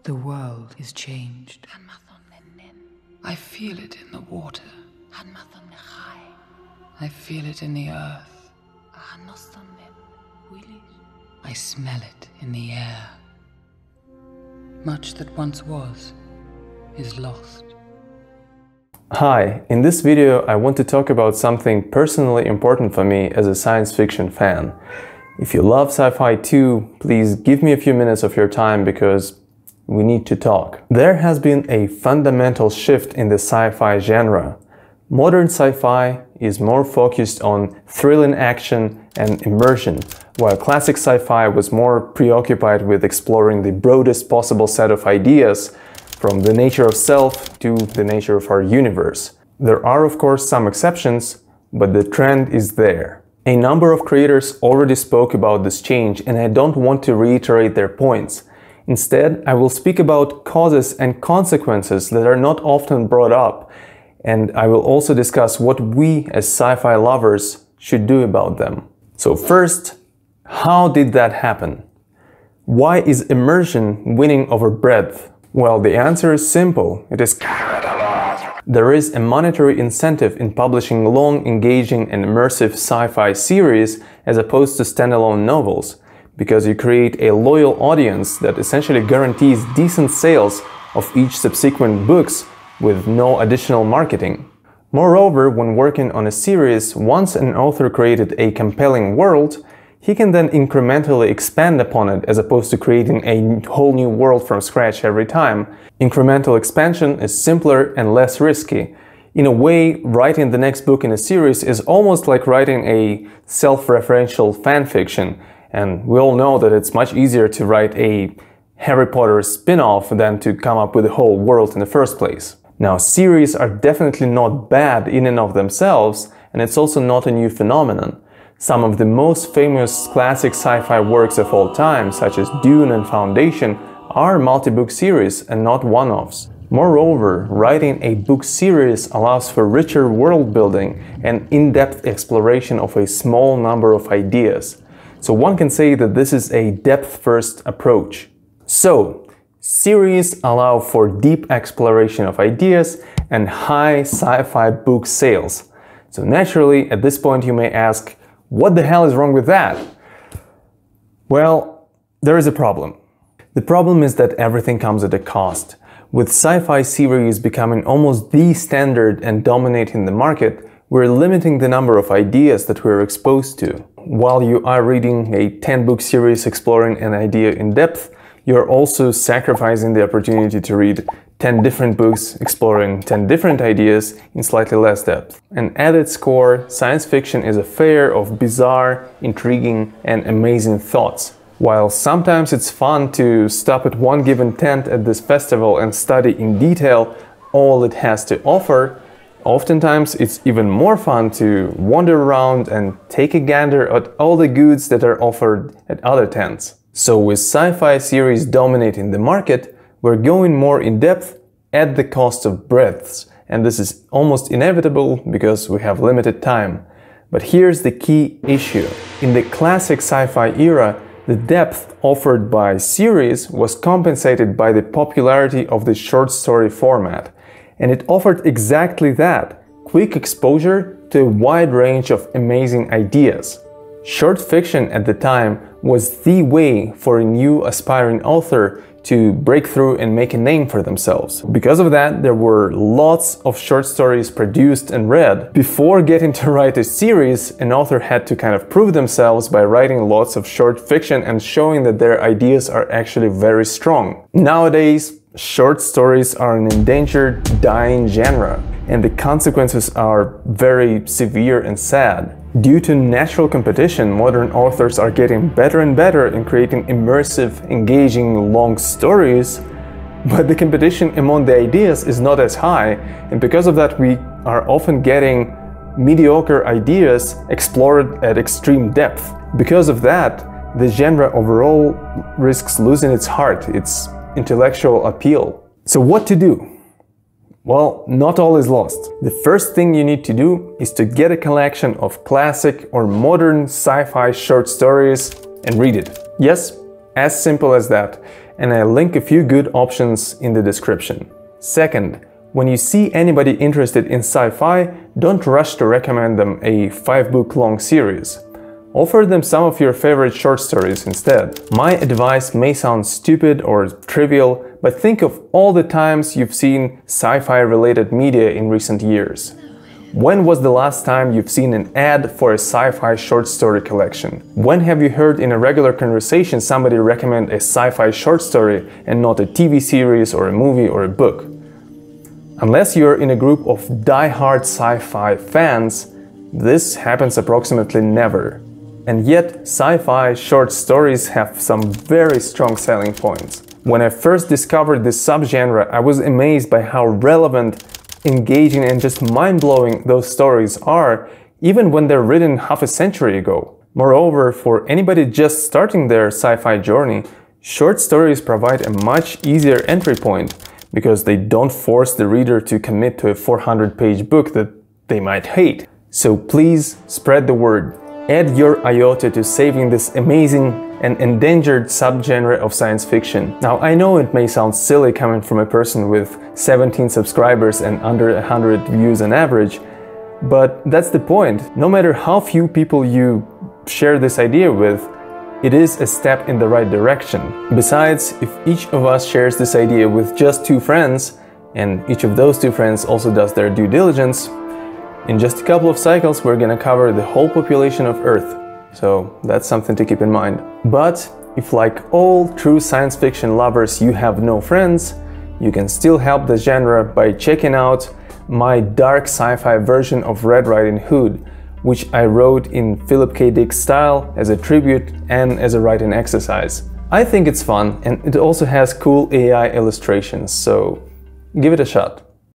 The world is changed. I feel it in the water. I feel it in the earth. I smell it in the air. Much that once was is lost. Hi, in this video I want to talk about something personally important for me as a science fiction fan. If you love sci-fi too, please give me a few minutes of your time because we need to talk. There has been a fundamental shift in the sci-fi genre. Modern sci-fi is more focused on thrilling action and immersion, while classic sci-fi was more preoccupied with exploring the broadest possible set of ideas, from the nature of self to the nature of our universe. There are of course some exceptions, but the trend is there. A number of creators already spoke about this change, and I don't want to reiterate their points. Instead, I will speak about causes and consequences that are not often brought up, and I will also discuss what we as sci-fi lovers should do about them. So first, how did that happen? Why is immersion winning over breadth? Well, the answer is simple. It is there is a monetary incentive in publishing long, engaging and immersive sci-fi series as opposed to standalone novels, because you create a loyal audience that essentially guarantees decent sales of each subsequent books with no additional marketing. Moreover, when working on a series, once an author created a compelling world, he can then incrementally expand upon it as opposed to creating a whole new world from scratch every time. Incremental expansion is simpler and less risky. In a way, writing the next book in a series is almost like writing a self-referential fanfiction, and we all know that it's much easier to write a Harry Potter spin-off than to come up with a whole world in the first place. Now, series are definitely not bad in and of themselves, and it's also not a new phenomenon. Some of the most famous classic sci-fi works of all time, such as Dune and Foundation, are multi-book series and not one-offs. Moreover, writing a book series allows for richer world building and in-depth exploration of a small number of ideas. So one can say that this is a depth-first approach. So, series allow for deep exploration of ideas and high sci-fi book sales. So naturally, at this point you may ask, what the hell is wrong with that? Well, there is a problem. The problem is that everything comes at a cost. With sci-fi series becoming almost the standard and dominating the market, we're limiting the number of ideas that we're exposed to. While you are reading a 10-book series exploring an idea in depth, you're also sacrificing the opportunity to read 10 different books exploring 10 different ideas in slightly less depth. And at its core, science fiction is a fair of bizarre, intriguing, and amazing thoughts. While sometimes it's fun to stop at one given tent at this festival and study in detail all it has to offer, oftentimes it's even more fun to wander around and take a gander at all the goods that are offered at other tents. So with sci-fi series dominating the market, we're going more in depth at the cost of breadths, and this is almost inevitable because we have limited time. But here's the key issue. In the classic sci-fi era, the depth offered by series was compensated by the popularity of the short story format, and it offered exactly that, quick exposure to a wide range of amazing ideas. Short fiction at the time was the way for a new aspiring author to break through and make a name for themselves. Because of that, there were lots of short stories produced and read. Before getting to write a series, an author had to kind of prove themselves by writing lots of short fiction and showing that their ideas are actually very strong. Nowadays, short stories are an endangered, dying genre, and the consequences are very severe and sad. Due to natural competition, modern authors are getting better and better in creating immersive, engaging, long stories, but the competition among the ideas is not as high, and because of that we are often getting mediocre ideas explored at extreme depth. Because of that, the genre overall risks losing its heart, its intellectual appeal. So what to do? Well, not all is lost. The first thing you need to do is to get a collection of classic or modern sci-fi short stories and read it. Yes, as simple as that. and I link a few good options in the description. Second, when you see anybody interested in sci-fi, don't rush to recommend them a 5-book long series. Offer them some of your favorite short stories instead. My advice may sound stupid or trivial, but think of all the times you've seen sci-fi related media in recent years. When was the last time you've seen an ad for a sci-fi short story collection? When have you heard in a regular conversation somebody recommend a sci-fi short story and not a TV series or a movie or a book? Unless you're in a group of die-hard sci-fi fans, this happens approximately never. And yet, sci-fi short stories have some very strong selling points. When I first discovered this subgenre, I was amazed by how relevant, engaging and just mind-blowing those stories are, even when they're written half a century ago. Moreover, for anybody just starting their sci-fi journey, short stories provide a much easier entry point, because they don't force the reader to commit to a 400-page book that they might hate. So please spread the word. Add your iota to saving this amazing and endangered subgenre of science fiction. Now, I know it may sound silly coming from a person with 17 subscribers and under 100 views on average, but that's the point. No matter how few people you share this idea with, it is a step in the right direction. Besides, if each of us shares this idea with just 2 friends, and each of those 2 friends also does their due diligence, in just a couple of cycles we're gonna cover the whole population of Earth. So that's something to keep in mind. But if, like all true science fiction lovers, you have no friends, you can still help the genre by checking out my dark sci-fi version of Red Riding Hood, which I wrote in Philip K. Dick style as a tribute and as a writing exercise. I think it's fun, and it also has cool AI illustrations, so give it a shot.